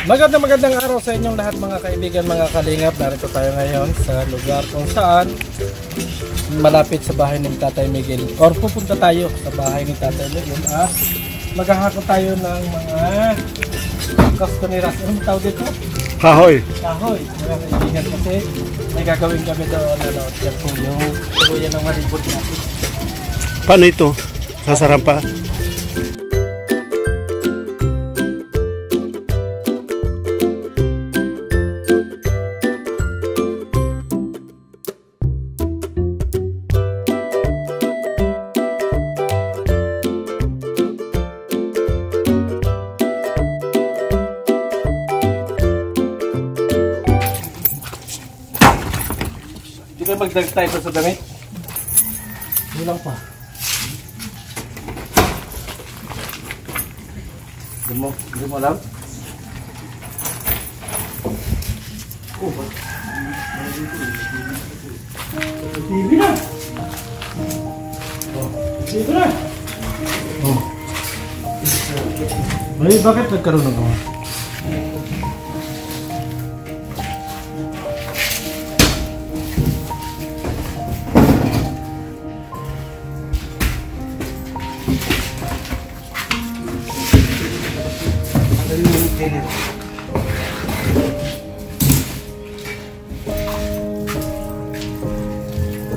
Magandang araw sa inyong lahat mga kaibigan, mga kalingap. Narito tayo ngayon sa lugar kung saan malapit sa bahay ng Tatay Miguel, or pupunta tayo sa bahay ng Tatay Miguel at maghahakot tayo ng mga kastoneras. Anong tawag dito? Kahoy. Kahoy, mga kaibigan, kasi may gagawin kami doon. Yan po yung tuloyan ng maribot natin. Paano ito? Sasarap pa? Hindi ka magdag tayo sa damit? Hindi lang pa. Hindi mo alam? Oh, ba? TV na! Oh, TV na! Oh. Ay, bakit nagkaroon ng gawa?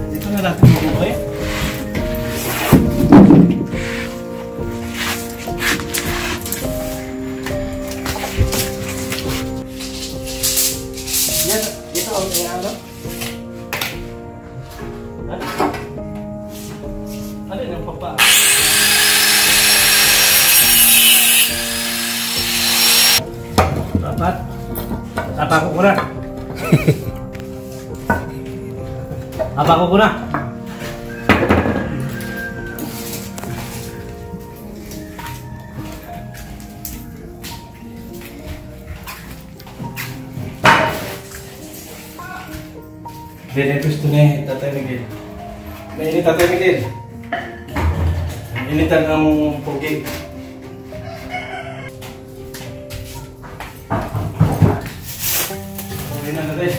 Dito na natin mabuhay. Yan, ito ang ano? Ano yung papa? Dapat tapako ko na. Tapako ko na. Very gusto ni Tatay Miguel. Mainit Tatay Miguel. Initan ng pugi. Okay na natin.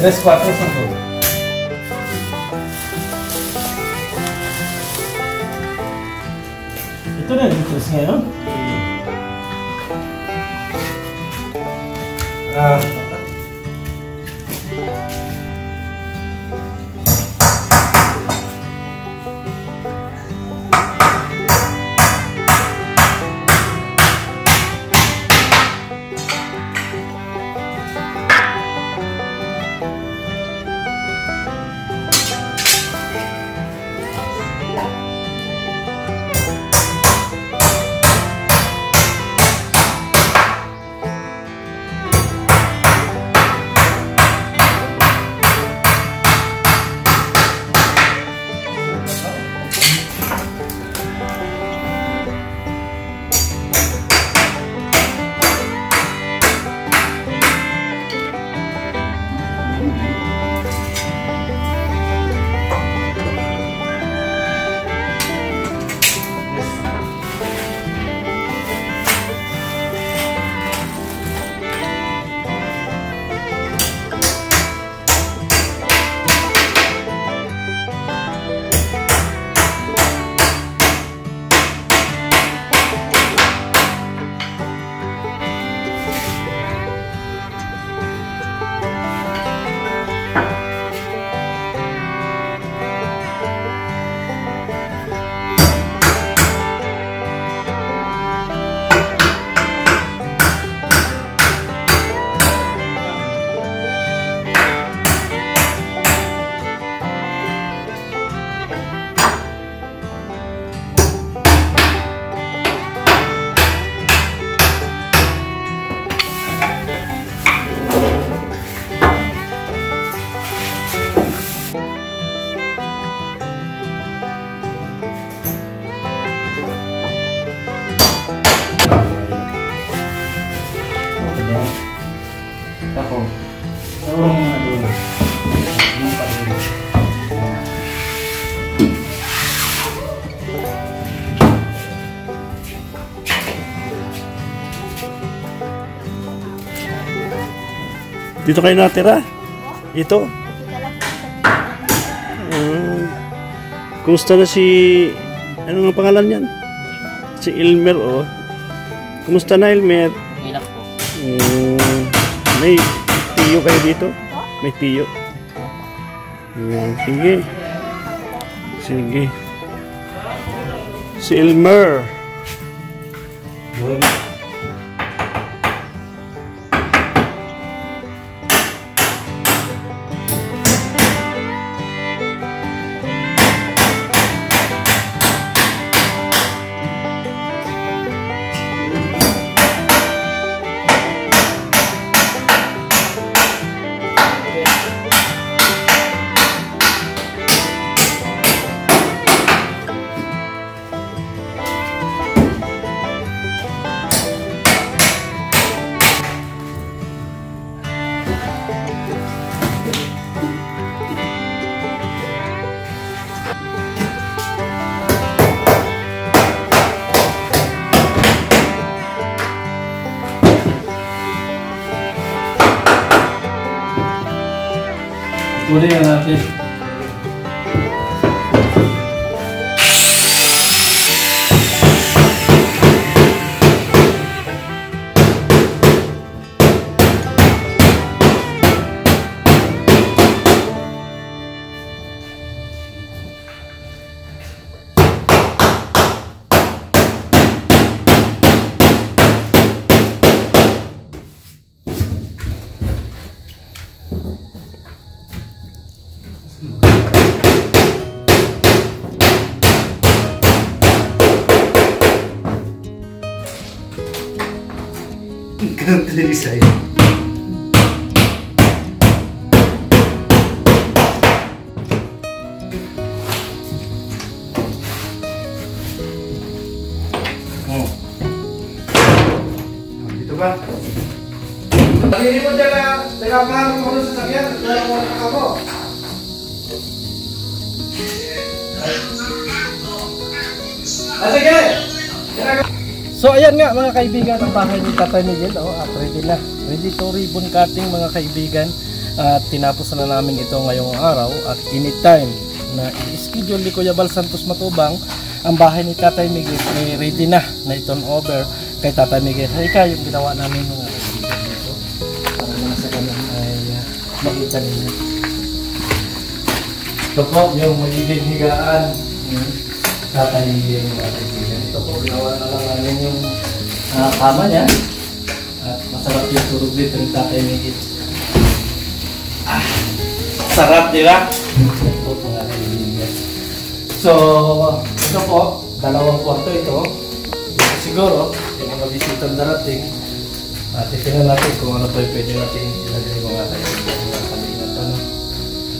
Tres, 4, 5. Ito na yung tres ngayon. Dito kayo natira? Ito? Kumusta na si... Ano nga pangalan yan? Si Elmer, oh. Kumusta na, Elmer? Hirap po. May tiyo kayo dito? May tiyo. Sige. Sige. Si Elmer. Uli yan natin. Ganun talaga sa'yo. Dito ba? Hindi mo dyan na nagkakaroon mo sa sakyan. Kaya mo na ako. Sige! So ayan nga mga kaibigan, ang bahay ni Tatay Miguel, at ready na. Ready to ribbon cutting mga kaibigan. At tinapos na namin ito ngayong araw at anytime na i-schedule ni Kuya Bal Santos Matubang ang bahay ni Tatay Miguel ay ready na i-turn over kay Tatay Miguel. Ika yung ginawa namin mga kaibigan dito para naman sa ganun ay makita ninyo. Ito po yung magiging higaan ni Tatay Miguel mga kaibigan. Ito po, ginawa na lang namin yung kama niya at masarap yung turog dito ng Tatay Miguel. Sarap, di ba? Ito po mga kaibigan. So, ito po, dalawang kwarto ito. Dito siguro, yung mga bisitang darating. At titingnan natin kung ano pa yung pwede natin ilagay mga kaibigan, mga kalingap.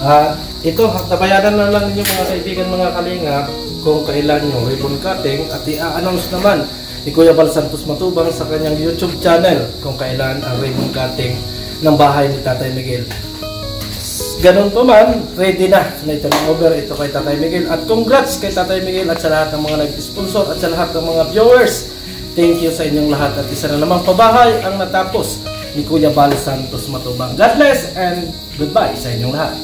At ito, nabayaran na lang ninyo mga kaibigan, mga kalingap, kung kailan yung ribbon cutting at i-announce naman ni Kuya Bal Santos Matubang sa kanyang YouTube channel kung kailan ang ribbon cutting ng bahay ni Tatay Miguel. Ganun pa man, ready na ito ng over ito kay Tatay Miguel at congrats kay Tatay Miguel at sa lahat ng mga nag-sponsor at sa lahat ng mga viewers. Thank you sa inyong lahat at isa na namang pabahay ang natapos ni Kuya Bal Santos Matubang. God bless and goodbye sa inyong lahat.